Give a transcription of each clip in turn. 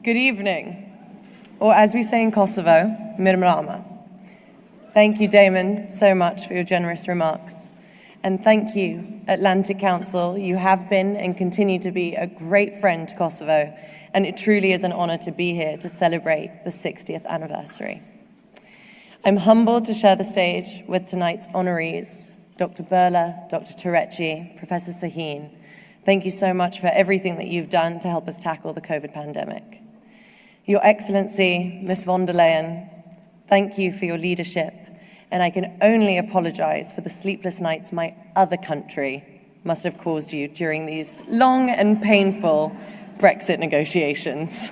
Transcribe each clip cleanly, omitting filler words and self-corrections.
Good evening, or as we say in Kosovo, mirëmbrëma. Thank you, Damon, so much for your generous remarks. And thank you, Atlantic Council. You have been and continue to be a great friend to Kosovo, and it truly is an honor to be here to celebrate the 60th anniversary. I'm humbled to share the stage with tonight's honorees, Dr. Berla, Dr. Turecci, Professor Sahin. Thank you so much for everything that you've done to help us tackle the COVID pandemic. Your Excellency, Ms. von der Leyen, thank you for your leadership, and I can only apologize for the sleepless nights my other country must have caused you during these long and painful Brexit negotiations.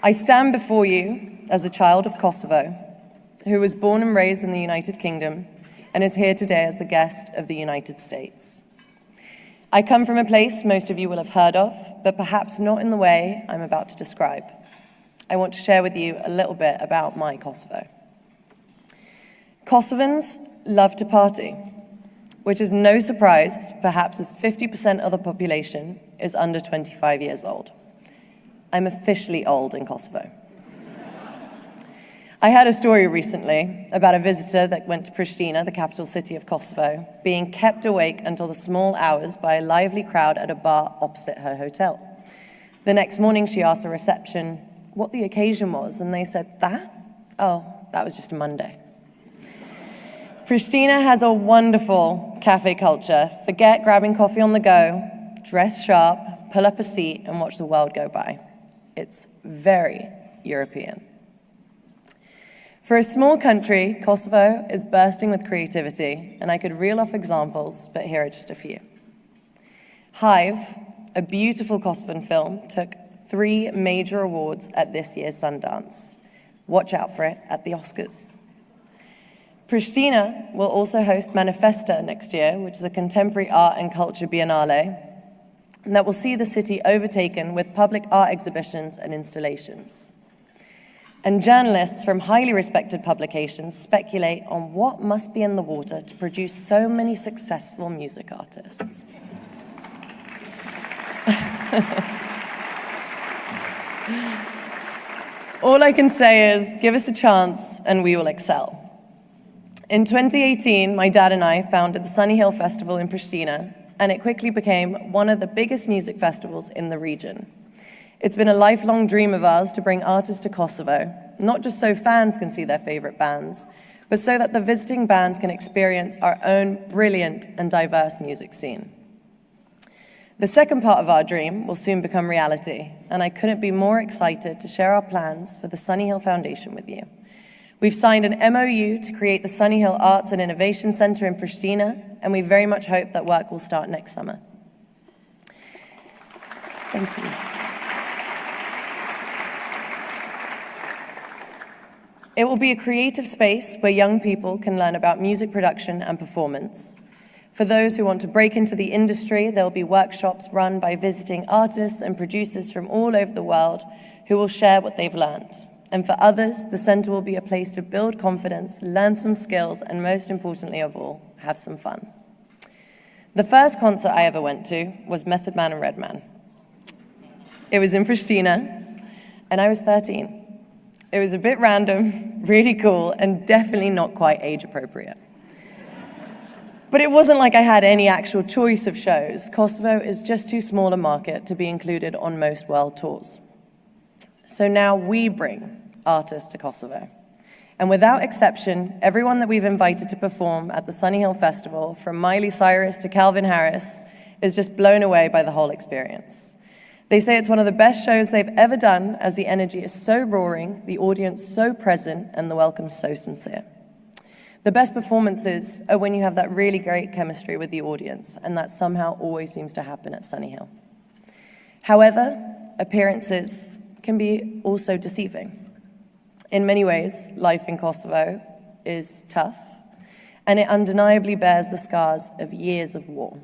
I stand before you as a child of Kosovo, who was born and raised in the United Kingdom and is here today as a guest of the United States. I come from a place most of you will have heard of, but perhaps not in the way I'm about to describe. I want to share with you a little bit about my Kosovo. Kosovans love to party, which is no surprise, perhaps as 50% of the population is under 25 years old. I'm officially old in Kosovo. I heard a story recently about a visitor that went to Pristina, the capital city of Kosovo, being kept awake until the small hours by a lively crowd at a bar opposite her hotel. The next morning, she asked the reception what the occasion was, and they said, that was just a Monday. Pristina has a wonderful cafe culture. Forget grabbing coffee on the go, dress sharp, pull up a seat, and watch the world go by. It's very European. For a small country, Kosovo is bursting with creativity, and I could reel off examples, but here are just a few. Hive, a beautiful Kosovan film, took 3 major awards at this year's Sundance. Watch out for it at the Oscars. Pristina will also host Manifesta next year, which is a contemporary art and culture biennale, and that will see the city overtaken with public art exhibitions and installations. And journalists from highly respected publications speculate on what must be in the water to produce so many successful music artists. All I can say is, give us a chance and we will excel. In 2018, my dad and I founded the Sunny Hill Festival in Pristina, and it quickly became one of the biggest music festivals in the region. It's been a lifelong dream of ours to bring artists to Kosovo, not just so fans can see their favorite bands, but so that the visiting bands can experience our own brilliant and diverse music scene. The second part of our dream will soon become reality, and I couldn't be more excited to share our plans for the Sunny Hill Foundation with you. We've signed an MOU to create the Sunny Hill Arts and Innovation Center in Pristina, and we very much hope that work will start next summer. Thank you. It will be a creative space where young people can learn about music production and performance. For those who want to break into the industry, there will be workshops run by visiting artists and producers from all over the world who will share what they've learned. And for others, the center will be a place to build confidence, learn some skills, and most importantly of all, have some fun. The first concert I ever went to was Method Man and Redman. It was in Pristina, and I was 13. It was a bit random, really cool, and definitely not quite age appropriate. But it wasn't like I had any actual choice of shows. Kosovo is just too small a market to be included on most world tours. So now we bring artists to Kosovo. And without exception, everyone that we've invited to perform at the Sunny Hill Festival, from Miley Cyrus to Calvin Harris, is just blown away by the whole experience. They say it's one of the best shows they've ever done, as the energy is so roaring, the audience so present, and the welcome so sincere. The best performances are when you have that really great chemistry with the audience, and that somehow always seems to happen at Sunny Hill. However, appearances can be also deceiving. In many ways, life in Kosovo is tough, and it undeniably bears the scars of years of war.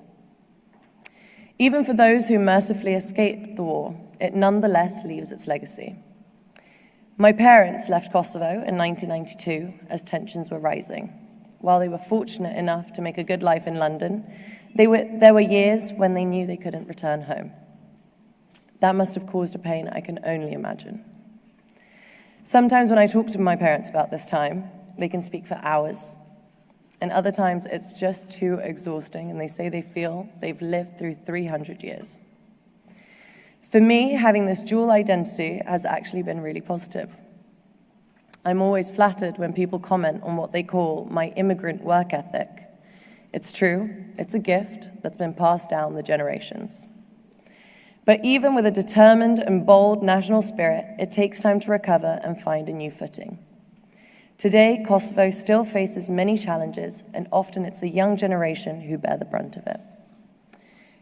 Even for those who mercifully escaped the war, it nonetheless leaves its legacy. My parents left Kosovo in 1992 as tensions were rising. while they were fortunate enough to make a good life in London, there were years when they knew they couldn't return home. That must have caused a pain I can only imagine. Sometimes when I talk to my parents about this time, they can speak for hours, and other times it's just too exhausting, and they say they feel they've lived through 300 years. For me, having this dual identity has actually been really positive. I'm always flattered when people comment on what they call my immigrant work ethic. It's true, it's a gift that's been passed down the generations. But even with a determined and bold national spirit, it takes time to recover and find a new footing. Today, Kosovo still faces many challenges, and often it's the young generation who bear the brunt of it.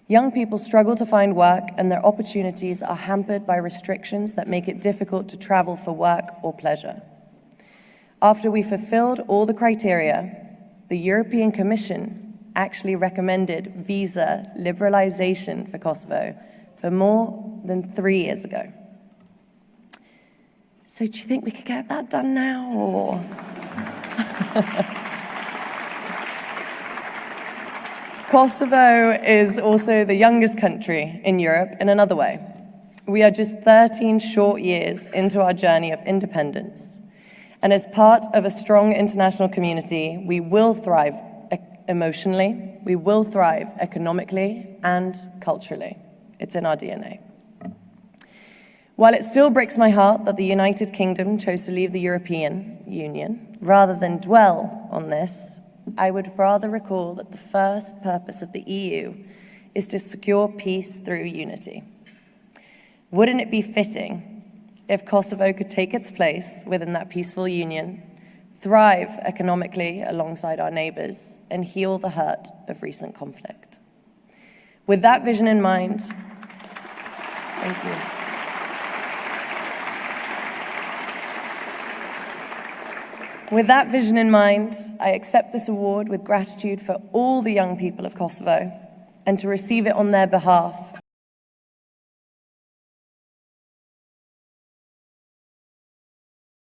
Young people struggle to find work, and their opportunities are hampered by restrictions that make it difficult to travel for work or pleasure. After we fulfilled all the criteria, the European Commission actually recommended visa liberalization for Kosovo for more than 3 years ago. So do you think we could get that done now, or? Kosovo is also the youngest country in Europe in another way. We are just 13 short years into our journey of independence. And as part of a strong international community, we will thrive emotionally, we will thrive economically and culturally. It's in our DNA. While it still breaks my heart that the United Kingdom chose to leave the European Union, rather than dwell on this, I would rather recall that the first purpose of the EU is to secure peace through unity. Wouldn't it be fitting if Kosovo could take its place within that peaceful union, thrive economically alongside our neighbors, and heal the hurt of recent conflict? With that vision in mind, thank you. With that vision in mind, I accept this award with gratitude for all the young people of Kosovo, and to receive it on their behalf,